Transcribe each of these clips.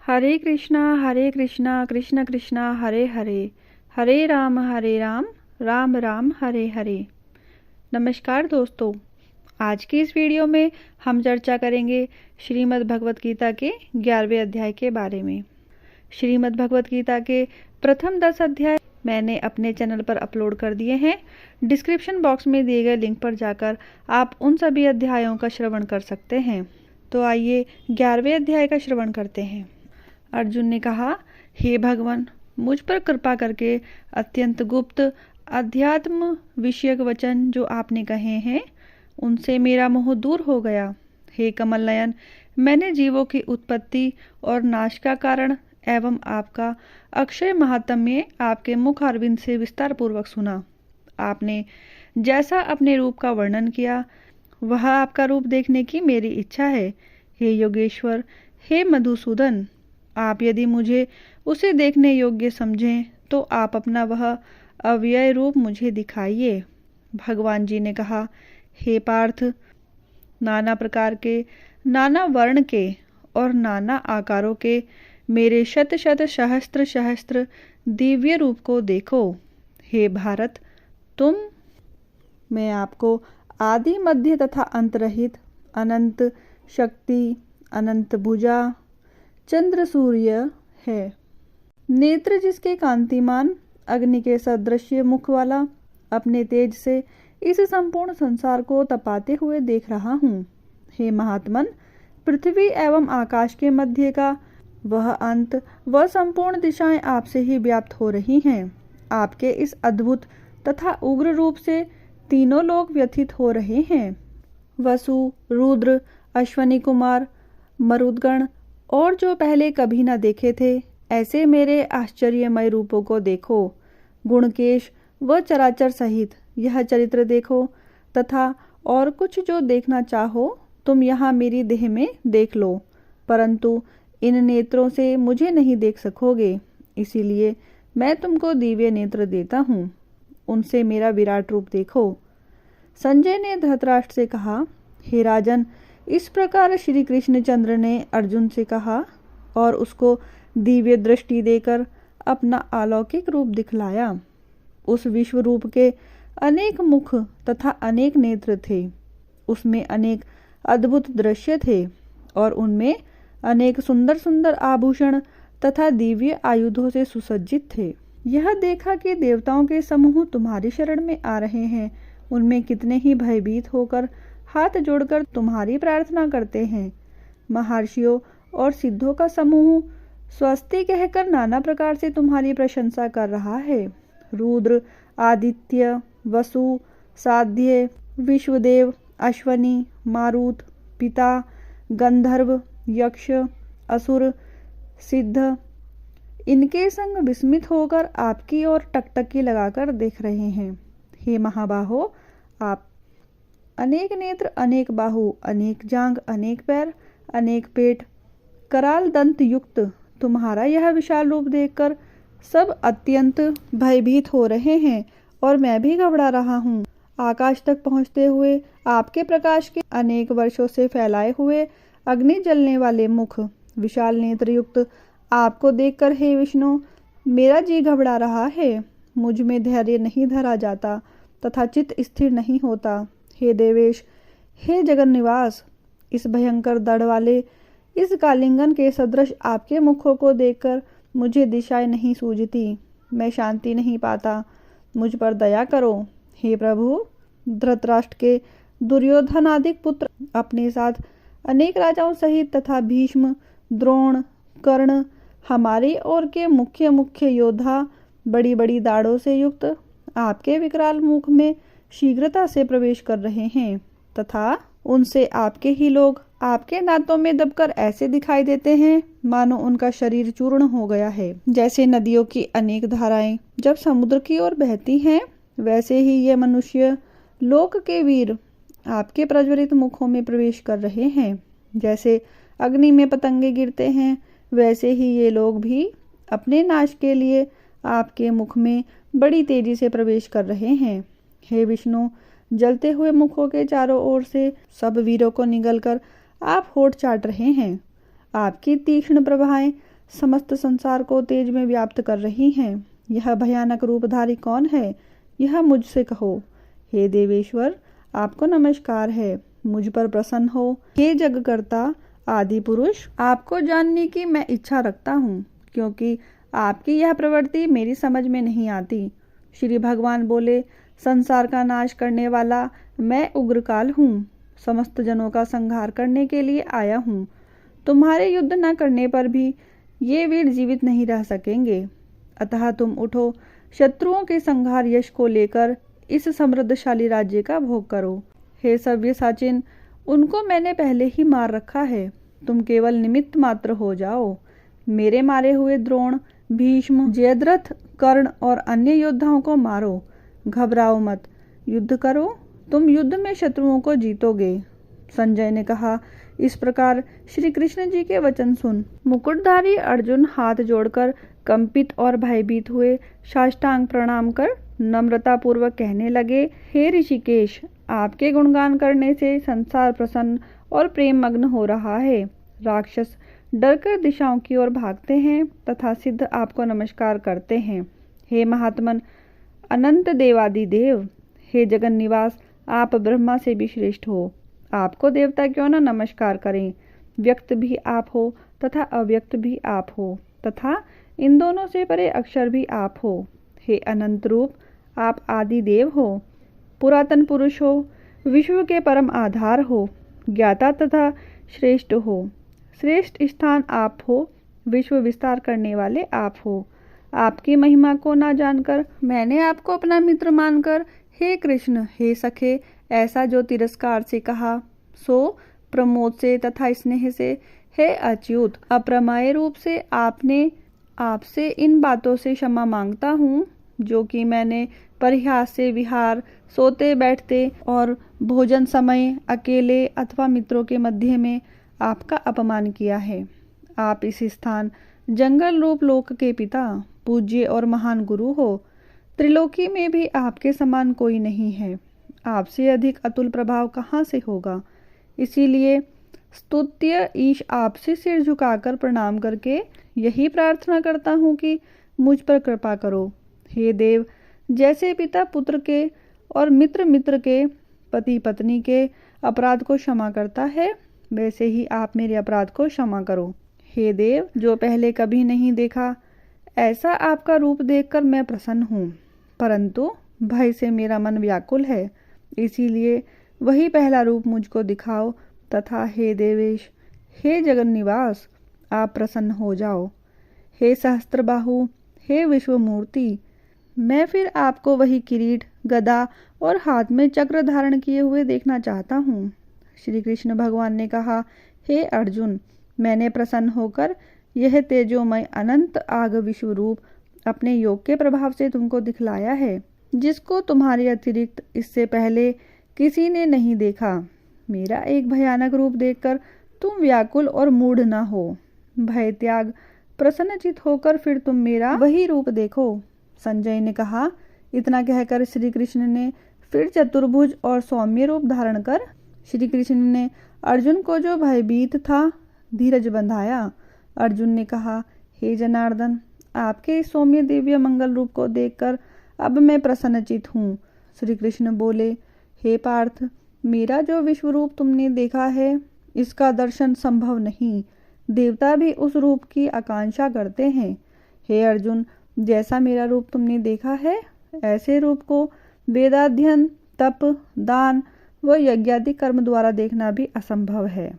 हरे कृष्णा कृष्ण कृष्णा हरे हरे, हरे राम राम राम हरे हरे। नमस्कार दोस्तों, आज की इस वीडियो में हम चर्चा करेंगे श्रीमद् भगवत गीता के 11वें अध्याय के बारे में। श्रीमद् भगवत गीता के प्रथम 10 अध्याय मैंने अपने चैनल पर अपलोड कर दिए हैं। डिस्क्रिप्शन बॉक्स में दिए गए लिंक पर जाकर आप उन सभी अध्यायों का श्रवण कर सकते हैं। तो आइए 11वें अध्याय का श्रवण करते हैं। अर्जुन ने कहा, हे भगवान, मुझ पर कृपा करके अत्यंत गुप्त अध्यात्म विषयक वचन जो आपने कहे हैं उनसे मेरा मोह दूर हो गया। हे कमल नयन, मैंने जीवों की उत्पत्ति और नाश का कारण एवं आपका अक्षय महात्म्य आपके मुख अरविंद से विस्तार पूर्वक सुना। आपने जैसा अपने रूप का वर्णन किया वह आपका रूप देखने की मेरी इच्छा है। हे योगेश्वर, हे मधुसूदन, आप यदि मुझे उसे देखने योग्य समझें तो आप अपना वह अव्यय रूप मुझे दिखाइए। भगवान जी ने कहा, हे पार्थ, नाना प्रकार के, नाना वर्ण के और नाना आकारों के मेरे शत शत सहस्त्र सहस्त्र दिव्य रूप को देखो। हे भारत, मैं आपको आदि मध्य तथा अंत रहित अनंत शक्ति, अनंत भुजा, चंद्र सूर्य है। नेत्र जिसके कांतिमान अग्नि के सदृश मुख वाला अपने तेज से इस संपूर्ण संसार को तपाते हुए देख रहा हूँ। हे महात्मन, पृथ्वी एवं आकाश के मध्य का वह अंत, वह संपूर्ण दिशाएं आपसे ही व्याप्त हो रही हैं। आपके इस अद्भुत तथा उग्र रूप से तीनों लोग व्यथित हो रहे हैं। वसु, रुद्र, अश्वनी कुमार, मरुदगण और जो पहले कभी न देखे थे ऐसे मेरे आश्चर्यमय रूपों को देखो। गुणकेश व चराचर सहित यह चरित्र देखो तथा और कुछ जो देखना चाहो तुम यहाँ मेरी देह में देख लो, परंतु इन नेत्रों से मुझे नहीं देख सकोगे। इसीलिए मैं तुमको दिव्य नेत्र देता हूँ, उनसे मेरा विराट रूप देखो। संजय ने धृतराष्ट्र से कहा, हे राजन, इस प्रकार श्री कृष्णचंद्र ने अर्जुन से कहा और उसको दिव्य दृष्टि देकर अपना अलौकिक रूप दिखलाया। उस विश्व रूप के अनेक मुख तथा अनेक नेत्र थे, उसमें अनेक अद्भुत दृश्य थे और उनमें अनेक सुंदर सुंदर आभूषण तथा दिव्य आयुधों से सुसज्जित थे। यह देखा कि देवताओं के समूह तुम्हारी शरण में आ रहे हैं। उनमें कितने ही भयभीत होकर हाथ जोड़कर तुम्हारी प्रार्थना करते हैं। महर्षियों और सिद्धों का समूह स्वस्ति कहकर नाना प्रकार से तुम्हारी प्रशंसा कर रहा है। रुद्र, आदित्य, वसु, साध्य, विश्वदेव, अश्वनी, मारुत, पिता, गंधर्व, यक्ष, असुर, सिद्ध इनके संग विस्मित होकर आपकी ओर टकटकी लगाकर देख रहे हैं। हे महाबाहो, आप अनेक नेत्र, अनेक बाहु, अनेक जांग, अनेक पैर, अनेक पेट, कराल दंत युक्त तुम्हारा यह विशाल रूप देखकर सब अत्यंत भयभीत हो रहे हैं और मैं भी घबरा रहा हूँ। आकाश तक पहुँचते हुए आपके प्रकाश के अनेक वर्षों से फैलाए हुए अग्नि जलने वाले मुख, विशाल नेत्र युक्त आपको देखकर हे विष्णु, मेरा जी घबरा रहा है। मुझ में धैर्य नहीं धरा जाता तथा चित्त स्थिर नहीं होता। हे देवेश, हे जगन निवास, इस भयंकर दड़ वाले इस कालिंगन के सदृश आपके मुखों को देखकर मुझे दिशाएं नहीं सूझती, मैं शांति नहीं पाता, मुझ पर दया करो। हे प्रभु, धृतराष्ट्र के दुर्योधन आदि पुत्र अपने साथ अनेक राजाओं सहित तथा भीष्म, द्रोण, कर्ण हमारी ओर के मुख्य मुख्य योद्धा बड़ी बड़ी दाढ़ों से युक्त आपके विकराल मुख में शीघ्रता से प्रवेश कर रहे हैं तथा उनसे आपके ही लोग आपके दांतों में दबकर ऐसे दिखाई देते हैं मानो उनका शरीर चूर्ण हो गया है। जैसे नदियों की अनेक धाराएं जब समुद्र की ओर बहती हैं, वैसे ही ये मनुष्य लोक के वीर आपके प्रज्वलित मुखों में प्रवेश कर रहे हैं। जैसे अग्नि में पतंगे गिरते हैं, वैसे ही ये लोग भी अपने नाश के लिए आपके मुख में बड़ी तेजी से प्रवेश कर रहे हैं। हे विष्णु, जलते हुए मुखों के चारों ओर से सब वीरों को निगलकर आप होठ चाट रहे हैं। आपकी तीक्ष्ण प्रभाएं समस्त संसार को तेज में व्याप्त कर रही हैं। यह भयानक रूपधारी कौन है, यह मुझसे कहो। हे देवेश्वर, आपको नमस्कार है, मुझ पर प्रसन्न हो। हे जगकर्ता आदि पुरुष, आपको जानने की मैं इच्छा रखता हूँ, क्योंकि आपकी यह प्रवृत्ति मेरी समझ में नहीं आती। श्री भगवान बोले, संसार का नाश करने वाला मैं उग्रकाल हूँ, समस्त जनों का संहार करने के लिए आया हूँ। तुम्हारे युद्ध न करने पर भी ये वीर जीवित नहीं रह सकेंगे, अतः तुम उठो, शत्रुओं के संहार यश को लेकर इस समृद्धशाली राज्य का भोग करो। हे सव्यसाचिन, उनको मैंने पहले ही मार रखा है, तुम केवल निमित्त मात्र हो जाओ। मेरे मारे हुए द्रोण, भीष्म, जयद्रथ, कर्ण और अन्य योद्धाओं को मारो। घबराओ मत, युद्ध करो, तुम युद्ध में शत्रुओं को जीतोगे। संजय ने कहा, इस प्रकार श्री कृष्ण जी के वचन सुन मुकुटधारी अर्जुन हाथ जोड़कर कंपित और भयभीत हुए साष्टांग प्रणाम कर नम्रता पूर्वक कहने लगे, हे ऋषिकेश, आपके गुणगान करने से संसार प्रसन्न और प्रेम मग्न हो रहा है। राक्षस डरकर दिशाओं की ओर भागते हैं तथा सिद्ध आपको नमस्कार करते हैं। हे महात्मन, अनंत देवादिदेव, हे जगन निवास, आप ब्रह्मा से भी श्रेष्ठ हो। आपको देवता क्यों न नमस्कार करें। व्यक्त भी आप हो तथा अव्यक्त भी आप हो तथा इन दोनों से परे अक्षर भी आप हो। हे अनंत रूप, आप आदि देव हो, पुरातन पुरुष हो, विश्व के परम आधार हो, ज्ञाता तथा श्रेष्ठ हो। श्रेष्ठ स्थान आप हो, विश्व विस्तार करने वाले आप हो। आपकी महिमा को ना जानकर मैंने आपको अपना मित्र मानकर हे कृष्ण, हे सखे, ऐसा जो तिरस्कार से कहा, सो प्रमोद से तथा स्नेह से हे अच्युत, अप्रमेय रूप से आपसे इन बातों से क्षमा मांगता हूँ जो कि मैंने परिहास से विहार, सोते बैठते और भोजन समय अकेले अथवा मित्रों के मध्य में आपका अपमान किया है। आप इस स्थान जंगल रूप लोक के पिता, पूज्य और महान गुरु हो। त्रिलोकी में भी आपके समान कोई नहीं है। आपसे अधिक अतुल प्रभाव कहाँ से होगा। इसीलिए स्तुत्य ईश आपसे सिर झुकाकर प्रणाम करके यही प्रार्थना करता हूँ कि मुझ पर कृपा करो। हे देव, जैसे पिता पुत्र के और मित्र मित्र के, पति पत्नी के अपराध को क्षमा करता है, वैसे ही आप मेरे अपराध को क्षमा करो। हे देव, जो पहले कभी नहीं देखा ऐसा आपका रूप देखकर मैं प्रसन्न हूँ, परंतु भय से मेरा मन व्याकुल है, इसीलिए वही पहला रूप मुझको दिखाओ तथा हे देवेश, हे जगन निवास, आप प्रसन्न हो जाओ। हे सहस्त्रबाहु, हे विश्वमूर्ति, मैं फिर आपको वही किरीट, गदा और हाथ में चक्र धारण किए हुए देखना चाहता हूँ। श्री कृष्ण भगवान ने कहा, हे अर्जुन, मैंने प्रसन्न होकर यह तेजोमय अनंत आग विश्व रूप अपने योग के प्रभाव से तुमको दिखलाया है, जिसको तुम्हारे अतिरिक्त इससे पहले किसी ने नहीं देखा। मेरा एक भयानक रूप देखकर तुम व्याकुल और मूढ़ न हो। भय त्याग, प्रसन्नचित होकर फिर तुम मेरा वही रूप देखो। संजय ने कहा। इतना कहकर श्री कृष्ण ने फिर चतुर्भुज और सौम्य रूप धारण कर श्री कृष्ण ने अर्जुन को, जो भयभीत था, धीरज बंधाया। अर्जुन ने कहा, हे जनार्दन, आपके इस सौम्य दिव्य मंगल रूप को देखकर अब मैं प्रसन्नचित हूँ। श्री कृष्ण बोले, हे पार्थ, मेरा जो विश्व रूप तुमने देखा है, इसका दर्शन संभव नहीं। देवता भी उस रूप की आकांक्षा करते हैं। हे अर्जुन, जैसा मेरा रूप तुमने देखा है, ऐसे रूप को वेदाध्ययन, तप, दान व यज्ञादि कर्म द्वारा देखना भी असंभव है।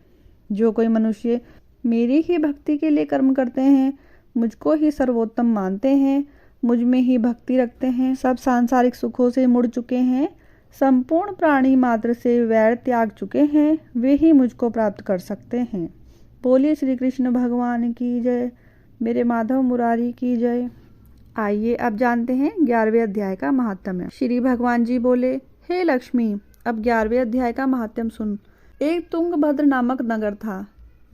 जो कोई मनुष्य मेरी ही भक्ति के लिए कर्म करते हैं, मुझको ही सर्वोत्तम मानते हैं, मुझ में ही भक्ति रखते हैं, सब सांसारिक सुखों से मुड़ चुके हैं, संपूर्ण प्राणी मात्र से वैर त्याग चुके हैं, वे ही मुझको प्राप्त कर सकते हैं। बोलिए श्री कृष्ण भगवान की जय। मेरे माधव मुरारी की जय। आइए अब जानते हैं 11वें अध्याय का महात्म्य। श्री भगवान जी बोले, हे लक्ष्मी, अब 11वें अध्याय का महात्म्य सुन। एक तुंगभद्र नामक नगर था,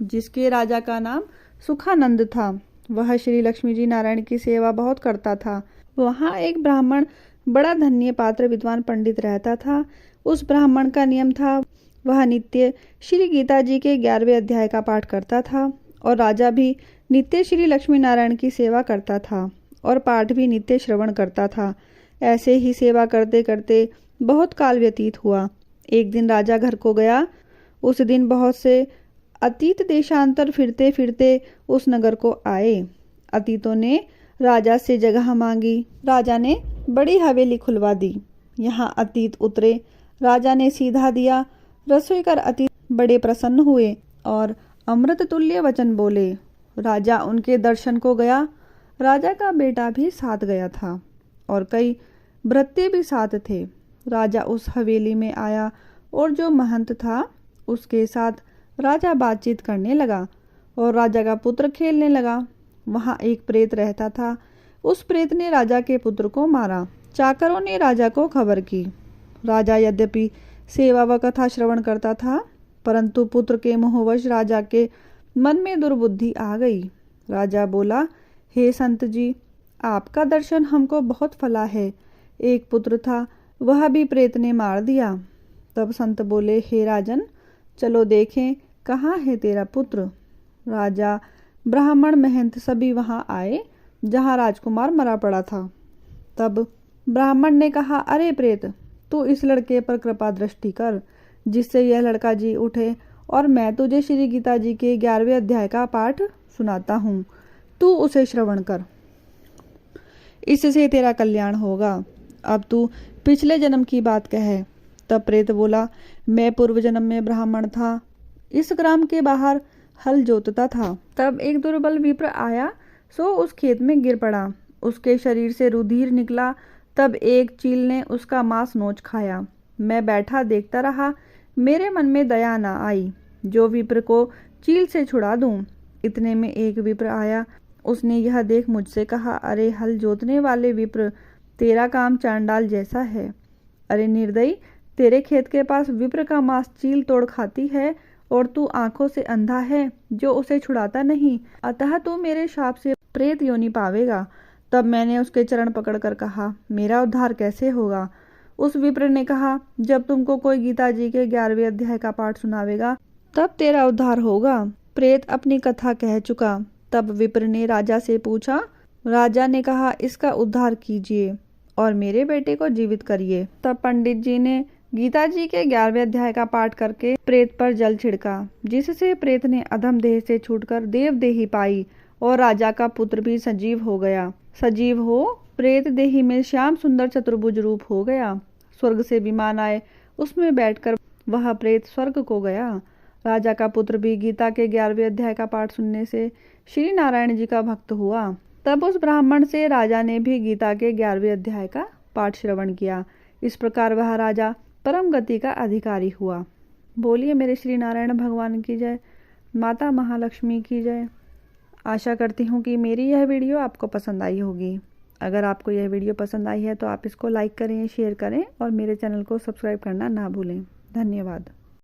जिसके राजा का नाम सुखानंद था। वह श्री लक्ष्मी जी नारायण की सेवा बहुत करता था। वहाँ एक ब्राह्मण, बड़ा धन्य पात्र विद्वान पंडित रहता था। उस ब्राह्मण का नियम था, वह नित्य श्री गीता जी के 11वें अध्याय का पाठ करता था, और राजा भी नित्य श्री लक्ष्मी नारायण की सेवा करता था और पाठ भी नित्य श्रवण करता था। ऐसे ही सेवा करते करते बहुत काल व्यतीत हुआ। एक दिन राजा घर को गया। उस दिन बहुत से अतीत देशांतर फिरते फिरते उस नगर को आए। अतीतों ने राजा से जगह मांगी। राजा ने बड़ी हवेली खुलवा दी। यहाँ अतीत उतरे। राजा ने सीधा दिया। रसोई कर अतीत बड़े प्रसन्न हुए और अमृत तुल्य वचन बोले। राजा उनके दर्शन को गया। राजा का बेटा भी साथ गया था और कई भृत्य भी साथ थे। राजा उस हवेली में आया और जो महंत था उसके साथ राजा बातचीत करने लगा और राजा का पुत्र खेलने लगा। वहाँ एक प्रेत रहता था। उस प्रेत ने राजा के पुत्र को मारा। चाकरों ने राजा को खबर की। राजा यद्यपि सेवा व कथा श्रवण करता था, परंतु पुत्र के मोहवश राजा के मन में दुर्बुद्धि आ गई। राजा बोला, हे संत जी, आपका दर्शन हमको बहुत फला है। एक पुत्र था, वह भी प्रेत ने मार दिया। तब संत बोले, हे राजन, चलो देखें कहाँ है तेरा पुत्र। राजा, ब्राह्मण, महंत सभी वहां आए जहां राजकुमार मरा पड़ा था। तब ब्राह्मण ने कहा, अरे प्रेत, तू इस लड़के पर कृपा दृष्टि कर, जिससे यह लड़का जी उठे और मैं तुझे श्री गीता जी के 11वें अध्याय का पाठ सुनाता हूँ। तू उसे श्रवण कर, इससे तेरा कल्याण होगा। अब तू पिछले जन्म की बात कह। तब प्रेत बोला, मैं पूर्व जन्म में ब्राह्मण था, इस ग्राम के बाहर हल जोतता था। तब एक दुर्बल विप्र आया, सो उस खेत में गिर पड़ा। उसके शरीर से रुधिर निकला। तब एक चील ने उसका मांस नोच खाया। मैं बैठा देखता रहा। मेरे मन में दया न आई जो विप्र को चील से छुड़ा दूं। इतने में एक विप्र आया। उसने यह देख मुझसे कहा, अरे हल जोतने वाले विप्र, तेरा काम चांडाल जैसा है। अरे निर्दयी, तेरे खेत के पास विप्र का मांस चील तोड़ खाती है और तू आंखों से अंधा है जो उसे छुड़ाता नहीं, अतः तू मेरे शाप से प्रेत योनि पावेगा। तब मैंने उसके चरण पकड़कर कहा, मेरा उद्धार कैसे होगा। उस विप्र ने कहा, जब तुमको कोई गीता जी के 11वें अध्याय का पाठ सुनावेगा तब तेरा उद्धार होगा। प्रेत अपनी कथा कह चुका। तब विप्र ने राजा से पूछा। राजा ने कहा, इसका उद्धार कीजिए और मेरे बेटे को जीवित करिए। तब पंडित जी ने गीता जी के 11वें अध्याय का पाठ करके प्रेत पर जल छिड़का, जिससे प्रेत ने अधम देह से छूटकर देव देही पाई और राजा का पुत्र भी सजीव हो गया। सजीव हो प्रेत देही में श्याम सुंदर चतुर्भुज रूप हो गया। स्वर्ग से विमान आए, उसमें बैठकर वह प्रेत स्वर्ग को गया। राजा का पुत्र भी गीता के 11वें अध्याय का पाठ सुनने से श्री नारायण जी का भक्त हुआ। तब उस ब्राह्मण से राजा ने भी गीता के 11वें अध्याय का पाठ श्रवण किया। इस प्रकार वह राजा परम गति का अधिकारी हुआ। बोलिए मेरे श्री नारायण भगवान की जय, माता महालक्ष्मी की जय। आशा करती हूँ कि मेरी यह वीडियो आपको पसंद आई होगी। अगर आपको यह वीडियो पसंद आई है तो आप इसको लाइक करें, शेयर करें और मेरे चैनल को सब्सक्राइब करना ना भूलें। धन्यवाद।